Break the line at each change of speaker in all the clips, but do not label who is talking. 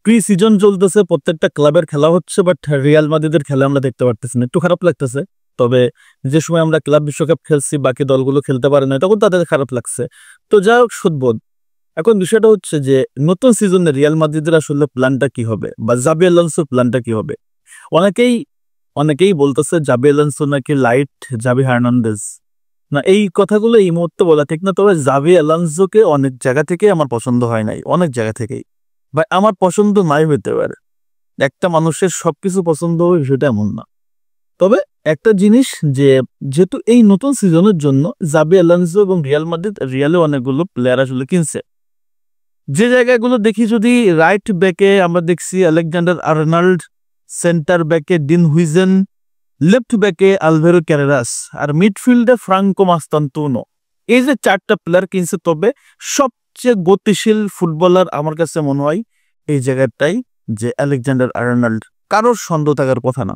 Pre season চলতেছে, প্রত্যেকটা ক্লাবের খেলা হচ্ছে, বাট রিয়াল মাদ্রিদের খেলা আমরা দেখতে পারতেছি না, একটু খারাপ লাগতেছে। তবে যে সময় আমরা ক্লাব বিশ্বকাপ খেলছি, বাকি দলগুলো খেলতে পারে না, তখন তাদের খারাপ লাগছে। তো যাই হোক, সুদবোধ। এখন বিষয়টা হচ্ছে যে নতুন সিজনে রিয়াল মাদ্রিদের আসলে প্ল্যানটা কি হবে, বা জাবি আলোনসোর প্ল্যানটা কি হবে। অনেকেই অনেকেই বলতেছে জাবি আলোনসো নাকি লাইট জাবি হার্নান্দেজ। না, এই কথাগুলো এই মুহূর্তে বলা ঠিক না, তবে জাবি আলোনসোকে অনেক জায়গা থেকে আমার পছন্দ হয় নাই, অনেক জায়গা থেকেই। বা আমার পছন্দ নাই হইতে পারে, একটা মানুষের সবকিছু পছন্দ হবে সেটা এমন না। তবে একটা জিনিস, যে যেহেতু এই নতুন সিজনের জন্য জাবি আলোনসো এবং রিয়াল মাদ্রিদ, রিয়ালে অনেকগুলো প্লেয়ার আসলে কিনছে। যে জায়গাগুলো দেখি, যদি রাইট ব্যাকে আমরা দেখছি আলেকজান্ডার আর্নল্ড, সেন্টার ব্যাকে ডিন হুইজেন, লেফট ব্যাকে আলভেরো ক্যারেরাস, আর মিডফিল্ডে ফ্রাঙ্কো মাস্তান্তুনো। এই যে 4টা প্লেয়ার কিনছে, তবে সবচেয়ে গতিশীল ফুটবলার আমার কাছে মনে হয় এই জায়গাটাই, যে আলেকজান্ডার আর্নল্ড। কারোর সন্দেহ থাকার কথা না।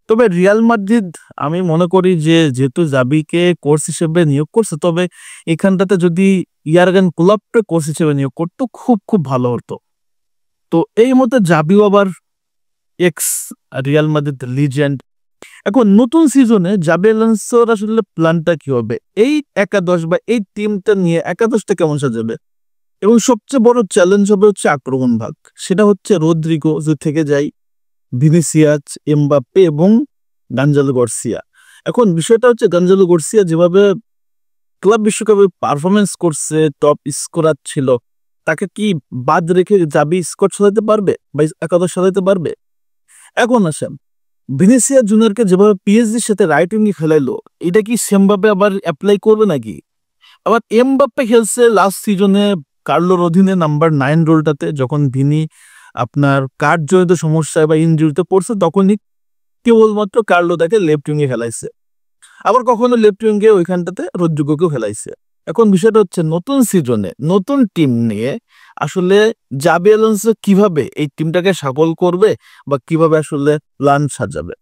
তবে রিয়াল মাদ্রিদ, আমি মনে করি যে যেহেতু জাবিকে কোচ হিসেবে নিয়োগ করছে, তবে এখানটাতে যদি ইয়ার্গেন ক্লপকে কোচ হিসেবে নিয়োগ করতো, খুব খুব ভালো হতো। তো এই মতে জাবিও আবার এক্স রিয়াল মাদ্রিদ লিজেন্ড। এখন নতুন সিজনে জাবি আলোনসোর আসলে প্ল্যানটা কি হবে, এই একাদশ বা এই টিমটা নিয়ে একাদশটা কেমন সাজাবে। এবং সবচেয়ে বড় চ্যালেঞ্জ হবে হচ্ছে আক্রমণ ভাগ, সেটা হচ্ছে রদ্রিগো যদি থেকে যায়, ভিনিসিয়াস, এমবাপ্পে এবং গানজালো গার্সিয়া। এখন বিষয়টা হচ্ছে গানজালো গার্সিয়া যেভাবে ক্লাব বিশ্বকাপে পারফরমেন্স করছে, টপ স্কোরার ছিল, তাকে কি বাদ রেখে জাবি স্কোয়াড সাজাতে পারবে বা একাদশ সাজাতে পারবে। এখন আসেন, ভিনিসিয়াস জুনিয়রকে যেভাবে পিএসজির সাথে রাইট উইঙ্গে খেলাইলো, এটা কি এমবাপ্পে আবার অ্যাপ্লাই করবে নাকি। আবার এমবাপ্পে খেলছে লাস্ট সিজনে কার্লোর অধীনে নাম্বার 9 রোলটাতে, যখন ভিনি আপনার কার্ডজনিত সমস্যায় বা ইনজুরিতে পড়ছে, তখনই কেবলমাত্র কার্লো তাকে লেফট উইঙ্গে খেলাইছে। আবার কখনো লেফট উইঙ্গে ওইখানটাতে রদ্রিগোকেও খেলাইছে। এখন বিষয়টা হচ্ছে নতুন সিজনে নতুন টিম নিয়ে আসলে জাবি আলোনসো কিভাবে এই টিমটাকে সফল করবে, বা কিভাবে আসলে প্ল্যান সাজাবে।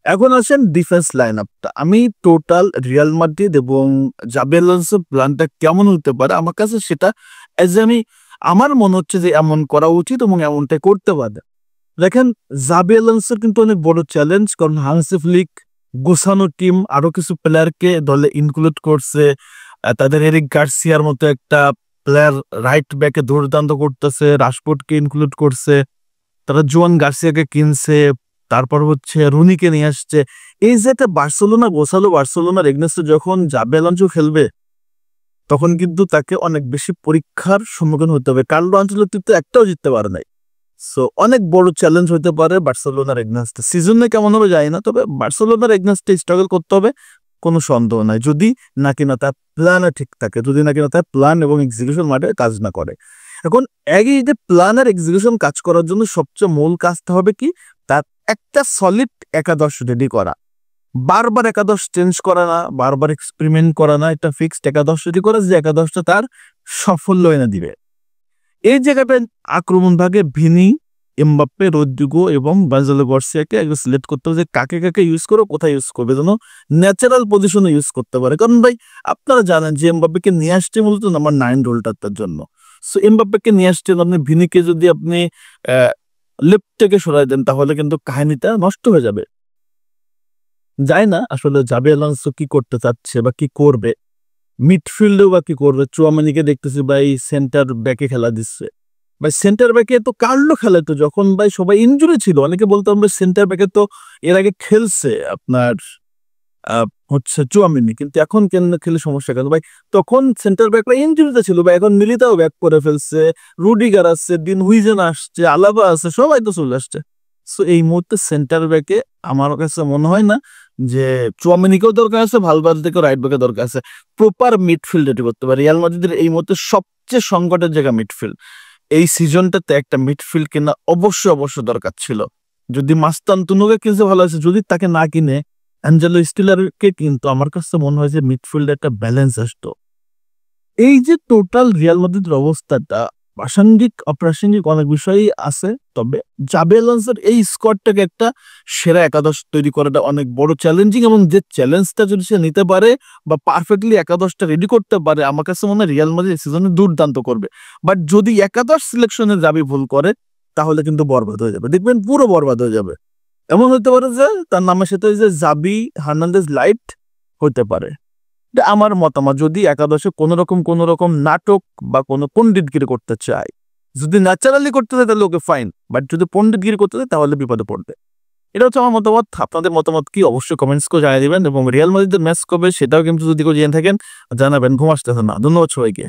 এখন আসেন ডিফেন্স লাইন আপটা, আমি টোটাল রিয়াল মাদ্রিদ এবং জাবি আলোনসো প্ল্যানটা কেমন হতে পারে, আমার কাছে সেটা আমার মনে হচ্ছে যে এমন করা উচিত এবং এমনটাই করতে পারে। দেখেন, জাবি আলোনসোর কিন্তু অনেক বড় চ্যালেঞ্জ, কারণ হান্সি ফ্লিক গোছানো টিম, আরো কিছু প্লেয়ারকে দলে ইনক্লুড করছে। তাদের এরিক গার্সিয়ার মতো একটা প্লেয়ার রাইট ব্যাকে দুর্দান্ত করতেছে, রাশফোর্ডকে ইনক্লুড করছে, তারা জোয়ান গার্সিয়াকে কিনছে, তারপর হচ্ছে রুনিকে নিয়ে আসছে। এই যে একটা বার্সেলোনা গোছালো বার্সেলোনার এগনেস্টে যখন জাবি আলোনসো খেলবে, তখন কিন্তু তাকে অনেক বেশি পরীক্ষার সম্মুখীন হতে হবে। কার্লো আনচেলত্তি তো একটাও জিততে পারে নাই। সো অনেক বড় চ্যালেঞ্জ হতে পারে বার্সেলোনার এগনেস্টে। সিজনে কেমন হবে জানি না, তবে বার্সেলোনার এগনেস্টে স্ট্রাগল করতে হবে, কোনো সন্দেহ নাই, যদি নাকি না তার প্ল্যান ঠিক থাকে, যদি নাকি না তার প্ল্যান এবং এক্সিকিউশন মাঠে কাজ না করে। এখন এই যে প্ল্যান আর এক্সিকিউশন কাজ করার জন্য সবচেয়ে মূল কাজটা হবে কি, তার একটা সলিড একাদশ রেডি করা, বারবার একাদশ চেঞ্জ করা না, বারবার এক্সপেরিমেন্ট করা না, একটা ফিক্সড একাদশ রেডি করা, যে একাদশটা তার সাফল্য এনে দিবে। এই জায়গাটায় আক্রমণ ভাগে ভিনি, এমবাপ্পে, রদ্রিগো এবং গানজালো গার্সিয়াকে একটু সিলেক্ট করতে হবে, যে কাকে কাকে ইউজ করো, কোথায় ইউজ করবে, যেন ন্যাচারাল পজিশনে ইউজ করতে পারে। কারণ ভাই, আপনারা জানেন যে এমবাপ্পেকে নিয়ে আসছে মূলত নাম্বার 9 রোলটার তার জন্য। সো এমবাপ্পেকে নিয়ে আসছেন আপনি, ভিনিকে যদি আপনি লেফট থেকে সরাই দেন, তাহলে কিন্তু কাহিনীটা নষ্ট হয়ে যাবে। যায় না আসলে জাবি আলোনসো কি করতে চাচ্ছে বা কি করবে, মিডফিল্ডেও বা কি করবে। চুয়ামেনিকে দেখতেছি ভাই সেন্টার ব্যাকে খেলা দিচ্ছে, ভাই সেন্টার ব্যাকে তো কার্লো খেলে, তো যখন ভাই সবাই ইনজুরি ছিল, অনেকে বলতাম ভাই সেন্টার ব্যাকে তো এর আগে খেলছে আপনার হচ্ছে চুয়ামেনি, কিন্তু এখন কেন খেলে সমস্যা কেন ভাই, তখন সেন্টার ব্যাকরা ইনজুরিতে ছিল ভাই, এখন মিলিতাও ব্যাক করে ফেলছে, রুডিগার আসছে, ডিন হুইজেন আসছে, আলাবা আছে, সবাই তো চলে আসছে। সো এই মুহূর্তে সেন্টার ব্যাকে আমার কাছে মনে হয় না যে চুয়ামেনিকেও দরকার আছে, ভালভার্দেকেও রাইট ব্যাকে দরকার আছে, প্রপার মিডফিল্ড রেডি করতে পারে। রিয়াল মাদ্রিদের এই মুহূর্তে সবচেয়ে সংকটের জায়গা মিডফিল্ড। এই সিজনটাতে একটা মিডফিল্ড কেনা অবশ্যই দরকার ছিল। যদি মাস্তান্তুনোকে কিনতে ভালো আছে, যদি তাকে না কিনে অ্যাঞ্জেলো স্টিলারকে কিন্তু আমার কাছে মনে হয় যে মিডফিল্ডে একটা ব্যালেন্স আসতো। এই যে টোটাল রিয়াল মাদ্রিদের অবস্থাটা, প্রাসঙ্গিক অপ্রাসঙ্গিক অনেক বিষয়ই আছে, তবে জাবি আলোনসোর এই স্কোয়াডটাকে একটা সেরা একাদশ তৈরি করাটা অনেক বড় চ্যালেঞ্জিং, এবং যে চ্যালেঞ্জটা যদি সে নিতে পারে বা পারফেক্টলি একাদশটা রেডি করতে পারে, আমার কাছে মনে হয় রিয়াল মাদ্রিদ এই সিজনে দুর্দান্ত করবে। বাট যদি একাদশ সিলেকশনে জাবি ভুল করে, তাহলে কিন্তু বরবাদ হয়ে যাবে, দেখবেন পুরো বরবাদ হয়ে যাবে। এমন হতে পারে যে তার নামের সাথে যে জাবি হার্নান্দেজ লাইট হতে পারে। এটা আমার মতামত। যদি একাদশে কোনো রকম নাটক বা কোনো পণ্ডিতগিরি করতে চায়, যদি ন্যাচারালি করতে চায় তাহলে ওকে ফাইন, বাট যদি পণ্ডিতগিরি করতে চায় তাহলে বিপদে পড়বে। এটা হচ্ছে আমার মতামত। আপনাদের মতামত কি অবশ্যই কমেন্টস করে জানিয়ে দিবেন, এবং রিয়াল মাদ্রিদের ম্যাচ কবে সেটাও কিন্তু যদি কেউ জেনে থাকেন জানাবেন। ঘুম আসতেছে না। ধন্যবাদ সবাইকে।